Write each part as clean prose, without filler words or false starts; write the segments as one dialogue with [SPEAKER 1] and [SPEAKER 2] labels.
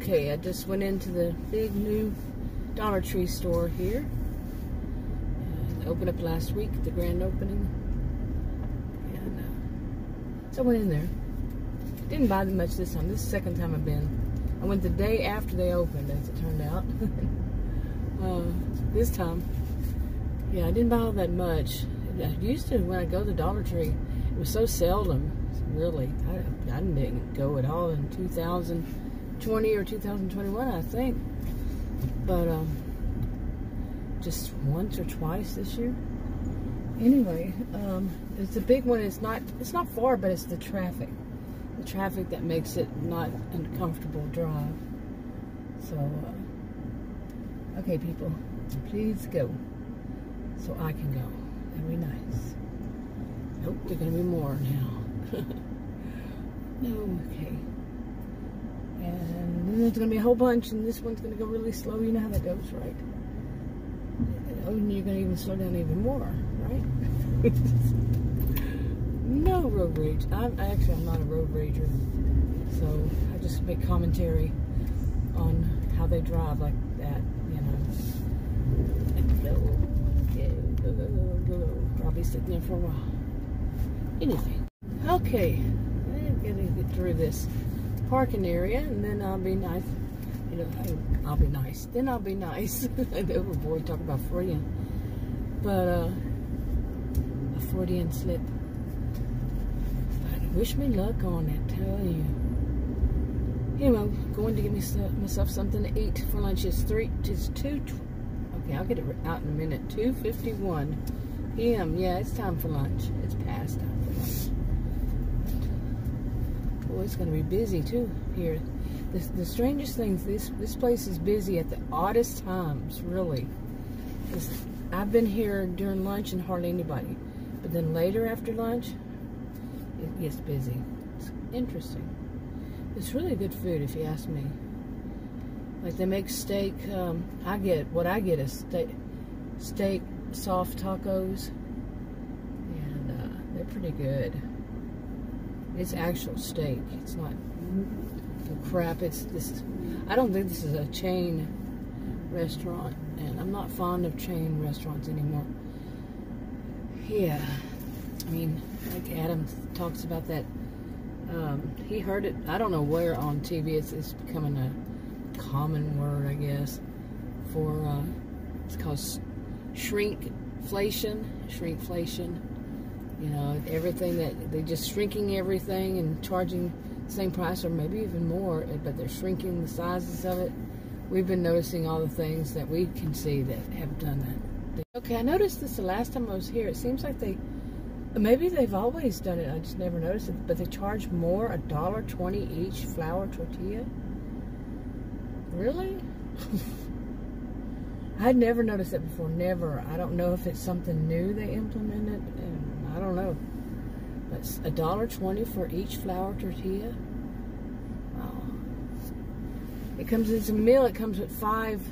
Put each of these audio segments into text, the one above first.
[SPEAKER 1] Okay, I just went into the big new Dollar Tree store here. It opened up last week, the grand opening. And so I went in there. Didn't buy much this time. This is the second time I've been. I went the day after they opened, as it turned out. This time, yeah, I didn't buy all that much. I used to, when I go to the Dollar Tree, it was so seldom, really. I didn't go at all in 2020 or 2021, I think. But just once or twice this year. Anyway, it's a big one. It's not far, but it's the traffic. The traffic that makes it not a comfortable drive. So, okay, people, please go so I can go. That'd be nice. Nope, there's gonna be more now. Okay. And then there's gonna be a whole bunch, and this one's gonna go really slow. You know how that goes, right? Oh, and you're gonna even slow down even more, right? No road rage. I'm not a road rager, so I just make commentary on how they drive like that, you know. I'll be sitting there for a while. Anyway, okay, I'm gonna get through this parking area, and then I'll be nice. You know, I'll be nice. Then I'll be nice. I know, boy, talk about Freudian, but a Freudian slip. But wish me luck on it, tell you. Anyway, going to get myself something to eat for lunch. It's 2. Okay, I'll get it out in a minute. 2:51 p.m. Yeah, it's time for lunch. It's past time for lunch. Boy, it's going to be busy too here. The strangest thing is this place is busy at the oddest times, really. I've been here during lunch and hardly anybody. But then later after lunch, it gets busy. It's interesting. It's really good food, if you ask me. Like, they make steak. What I get is steak soft tacos, and they're pretty good. It's actual steak. It's not crap. It's this. I don't think this is a chain restaurant, and I'm not fond of chain restaurants anymore. Yeah, I mean, like Adam talks about that. He heard it, I don't know where on TV, it's becoming a common word, I guess, for, it's called shrinkflation, you know, everything that, they're just shrinking everything and charging the same price or maybe even more, but they're shrinking the sizes of it. We've been noticing all the things that we can see that have done that. Okay, I noticed this the last time I was here. It seems like maybe they've always done it, I just never noticed it, but they charge more, $1.20 each flour tortilla. Really? I had never noticed it before, never. I don't know if it's something new they implemented, and I don't know. But $1.20 for each flour tortilla? Wow. It comes, it's a meal, it comes with 5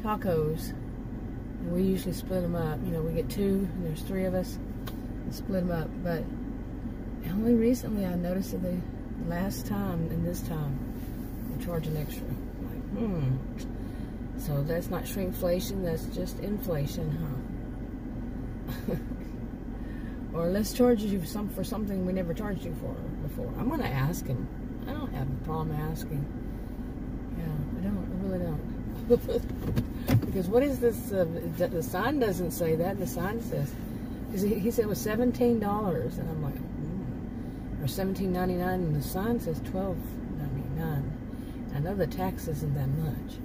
[SPEAKER 1] tacos, and we usually split them up. You know, we get 2, and there's 3 of us. Split them up, but only recently I noticed that the last time and this time they charge an extra. I'm like, so that's not shrinkflation, that's just inflation, huh? Or let's charge you for something we never charged you for before. I'm gonna ask him. I don't have a problem asking. Yeah, I really don't. Because what is this? The sign doesn't say that. The sign says. He said it was $17, and I'm like, or $17.99, and the sign says $12.99. I know the tax isn't that much.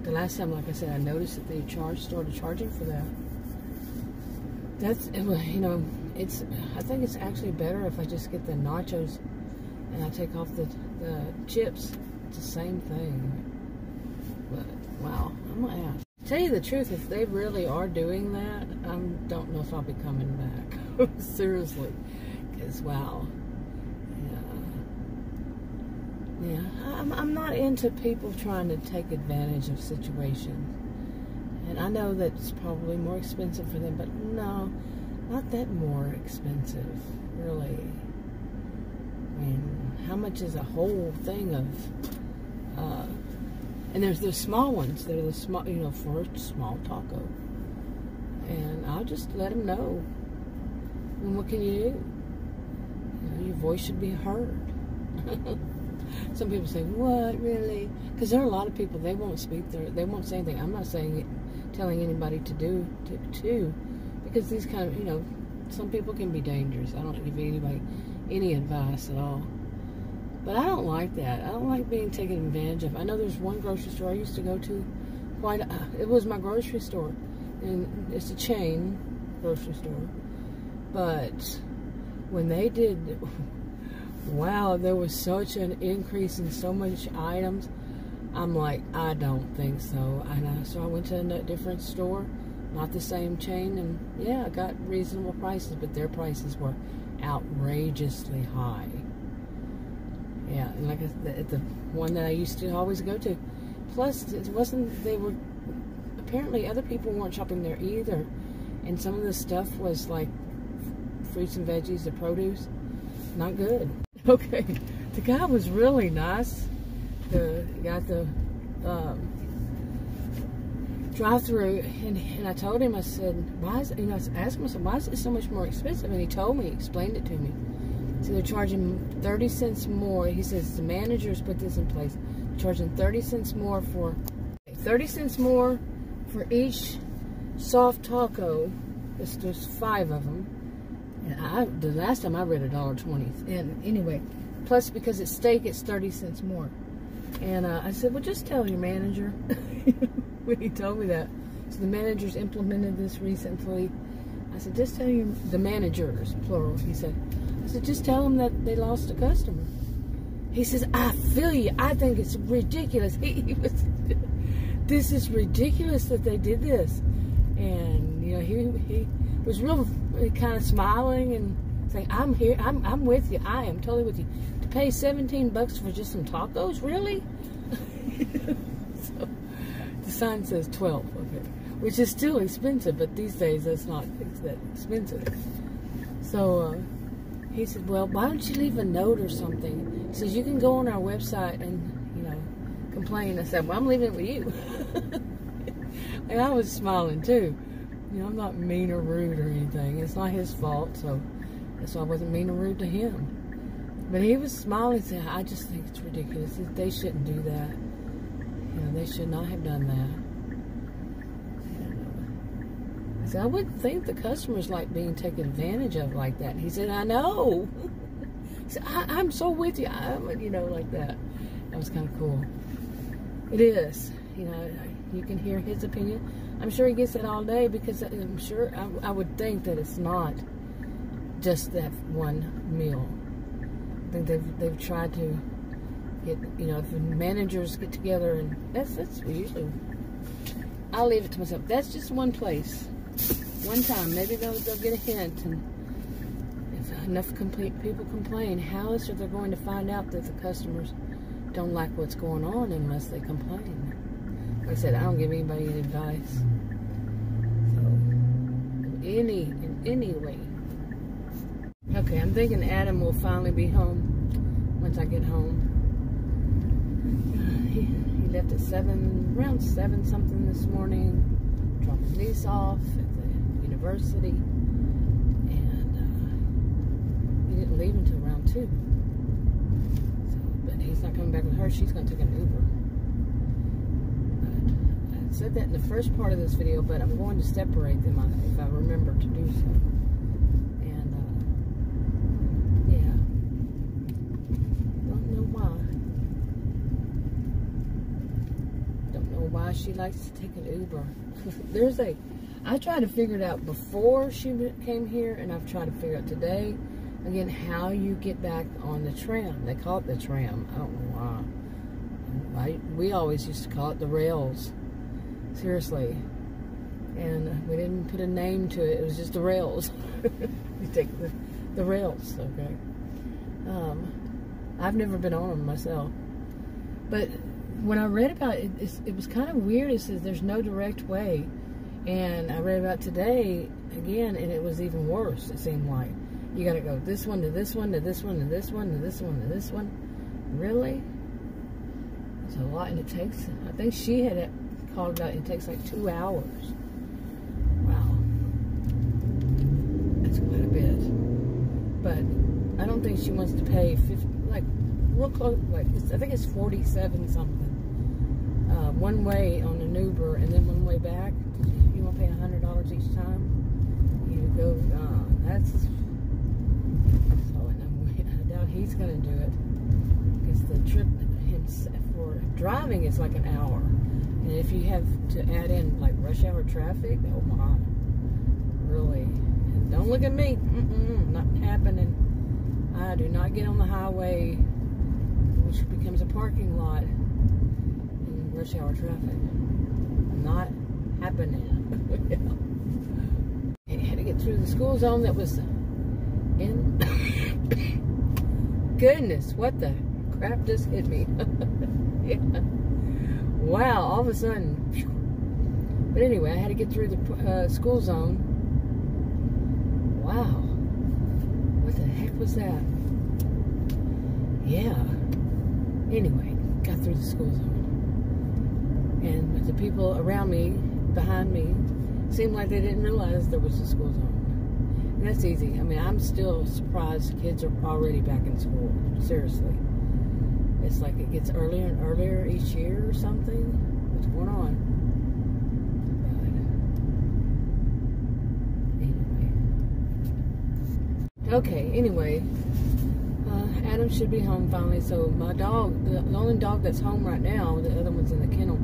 [SPEAKER 1] The last time, like I said, I noticed that they started charging for that. That's, you know, I think it's actually better if I just get the nachos and I take off the chips. It's the same thing. But wow, I'm gonna ask. Tell you the truth, if they really are doing that, I don't know if I'll be coming back. Seriously. Because, wow. Yeah, I'm not into people trying to take advantage of situations. And I know that it's probably more expensive for them, but no, not that more expensive, really. I mean, how much is a whole thing of And there's the small ones. They're the small, you know, for a small taco. And I'll just let them know. And what can you do? You know, your voice should be heard. Some people say, what, really? Because there are a lot of people, they won't speak, they won't say anything. I'm not saying it, telling anybody to do, because these kind of, you know, some people can be dangerous. I don't give anybody any advice at all. But I don't like that. I don't like being taken advantage of. I know there's one grocery store I used to go to, it was my grocery store. And it's a chain grocery store. But when they did, wow, there was such an increase in so much items. I'm like, I don't think so. So I went to a different store, not the same chain, and yeah, I got reasonable prices, but their prices were outrageously high. Yeah, and like at the one that I used to always go to. Plus, it wasn't, they were, apparently other people weren't shopping there either. And some of the stuff was like fruits and veggies, the produce, not good. Okay, the guy was really nice. The guy at the drive-through, and I told him, I said, why is, you know, I asked him, I said, why is it so much more expensive? And he told me, explained it to me. So they're charging 30 cents more. He says the managers put this in place. They're charging 30 cents more for 30 cents more for each soft taco. There's 5 of them. And the last time I read $1.20. And anyway, plus because it's steak, it's 30 cents more. And I said, well, just tell your manager. When he told me that. So the managers implemented this recently. I said, just tell the managers, plural. He said, I said, just tell them that they lost a customer. He says, I feel you. I think it's ridiculous. This is ridiculous that they did this. And, you know, he was real kind of smiling and saying, I'm here. I'm with you. I am totally with you. To pay $17 for just some tacos? Really? So, the sign says 12, okay. Which is still expensive, but these days that's not that expensive. So, he said, well, why don't you leave a note or something? He says, you can go on our website and, you know, complain. I said, well, I'm leaving it with you. And I was smiling too. You know, I'm not mean or rude or anything. It's not his fault, so that's why I wasn't mean or rude to him. But he was smiling and said, I just think it's ridiculous. They shouldn't do that. You know, they should not have done that. I said, I wouldn't think the customers like being taken advantage of like that. He said, I know. He said, I'm so with you. You know, like that. That was kind of cool. It is. You know, you can hear his opinion. I'm sure he gets it all day because I'm sure, I would think that it's not just that one meal. I think they've tried to get, you know, if the managers get together, and that's usually, I'll leave it to myself. That's just one place. One time, maybe they'll get a hint, and if enough people complain, how else are they going to find out that the customers don't like what's going on unless they complain? Like I said, I don't give anybody any advice. So, in any way. Okay, I'm thinking Adam will finally be home once I get home. He left at around 7 something this morning, dropped his niece off at the university, and he didn't leave until around 2. So, but he's not coming back with her. She's going to take an Uber. But I said that in the first part of this video, but I'm going to separate them if I remember to do so. And yeah, don't know why. Don't know why she likes to take an Uber. I tried to figure it out before she came here, and I've tried to figure out today, again, how you get back on the tram. They call it the tram. I don't know why. We always used to call it the rails. Seriously. And we didn't put a name to it. It was just the rails. You take the rails, okay? I've never been on them myself. But when I read about it, it was kind of weird. It says there's no direct way. And I read about today, again, and it was even worse, it seemed like. You got to go this one to this one to this one to this one to this one to this one. Really? a lot, and it takes, I think she had called about, it takes like 2 hours. Wow. That's quite a bit. But I don't think she wants to pay 50, like, real close, like, I think it's 47 something. One way on an Uber, and then one way back. You want to pay $100 each time? You go, that's, so I doubt he's going to do it. Because the trip for driving is like an hour. And if you have to add in like rush hour traffic, oh my, really. And don't look at me, not happening. I do not get on the highway, which becomes a parking lot, in rush hour traffic. Not happening. And had to get through the school zone that was in. Goodness, what the crap just hit me. Yeah. Wow, all of a sudden. But anyway, I had to get through the school zone. Wow. What the heck was that? Yeah. Anyway, got through the school zone. And the people around me, behind me, seemed like they didn't realize there was a school zone. And that's easy. I mean, I'm still surprised kids are already back in school. Seriously. It's like it gets earlier and earlier each year or something. What's going on? But anyway. Okay, anyway. Adam should be home finally. So my dog, the only dog that's home right now, the other one's in the kennel.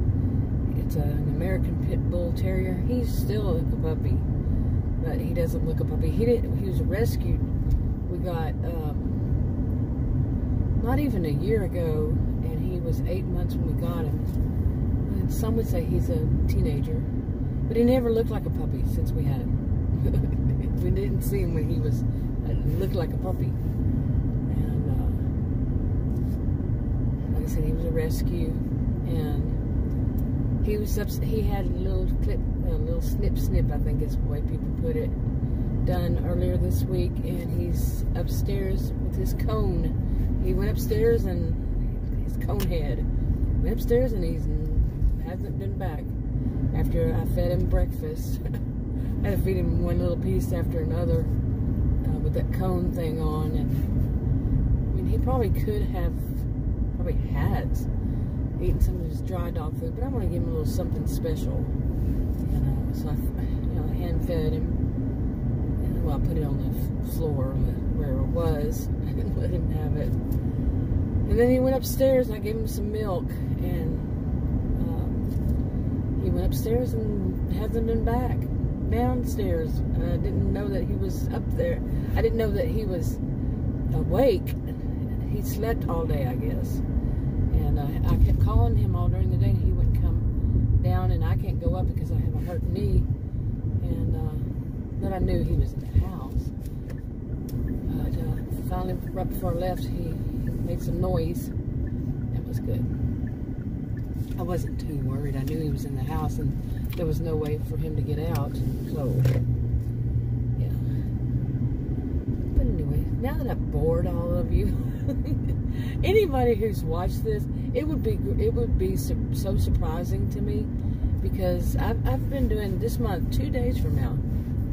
[SPEAKER 1] It's an American Pit Bull Terrier. He's still a puppy, but he doesn't look a puppy. He was rescued. We got not even a year ago, and he was 8 months when we got him. And some would say he's a teenager, but he never looked like a puppy since we had him. We didn't see him when he was looked like a puppy. And like I said, he was a rescue, and he had a little clip, a little snip, I think is the way people put it, done earlier this week, and he's upstairs with his cone. He went upstairs and his cone head went upstairs, and he hasn't been back after I fed him breakfast. I had to feed him one little piece after another with that cone thing on, and I mean, he probably had eaten some of his dry dog food, but I want to give him a little something special, you know. So I hand fed him, and well, I put it on the floor where it was and let him have it. And then he went upstairs, and I gave him some milk, and he went upstairs and hasn't been back downstairs. I didn't know that he was up there. I didn't know that he was awake. He slept all day, I guess. And I kept calling him all during the day, and he wouldn't come down, and I can't go up because I have a hurt knee. And but I knew he was in the house. But finally, right before I left, he made some noise. That was good. I wasn't too worried. I knew he was in the house, and there was no way for him to get out. So, yeah. But anyway, now that I've bored all of you, anybody who's watched this, it would be so surprising to me, because I've been doing this month 2 days from now.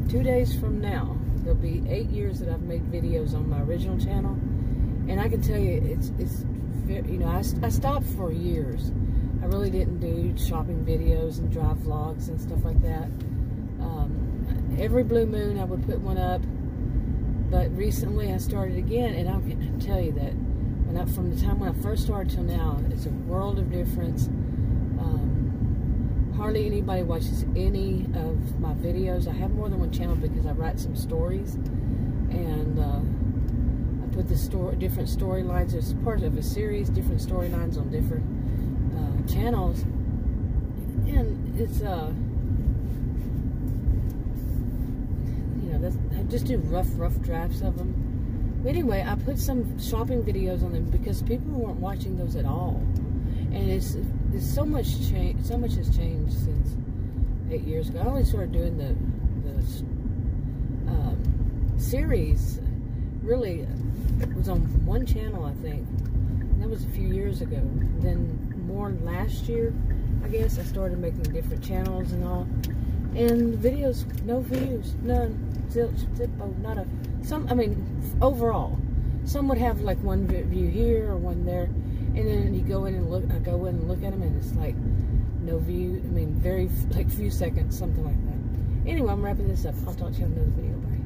[SPEAKER 1] 2 days from now, there'll be 8 years that I've made videos on my original channel, and I can tell you, it's you know, I stopped for years. I really didn't do shopping videos and drive vlogs and stuff like that. Every blue moon I would put one up, but recently I started again, and I can tell you that from the time when I first started till now, it's a world of difference. Hardly anybody watches any of my videos. I have more than one channel because I write some stories, and I put different storylines as part of a series, different storylines on different channels, and it's you know, I just do rough drafts of them. Anyway, I put some shopping videos on them because people weren't watching those at all, and it's so much change. So much has changed since 8 years ago. I only started doing the series. Really, it was on one channel, I think. And that was a few years ago. Then more last year, I guess. I started making different channels and all. And videos, no views, none. Zilch, zippo, not a, I mean, overall. Some would have like one view here or one there. And then you go in and look, I go in and look at them and it's like no view. I mean, very, like few seconds, something like that. Anyway, I'm wrapping this up. I'll talk to you in another video. Bye.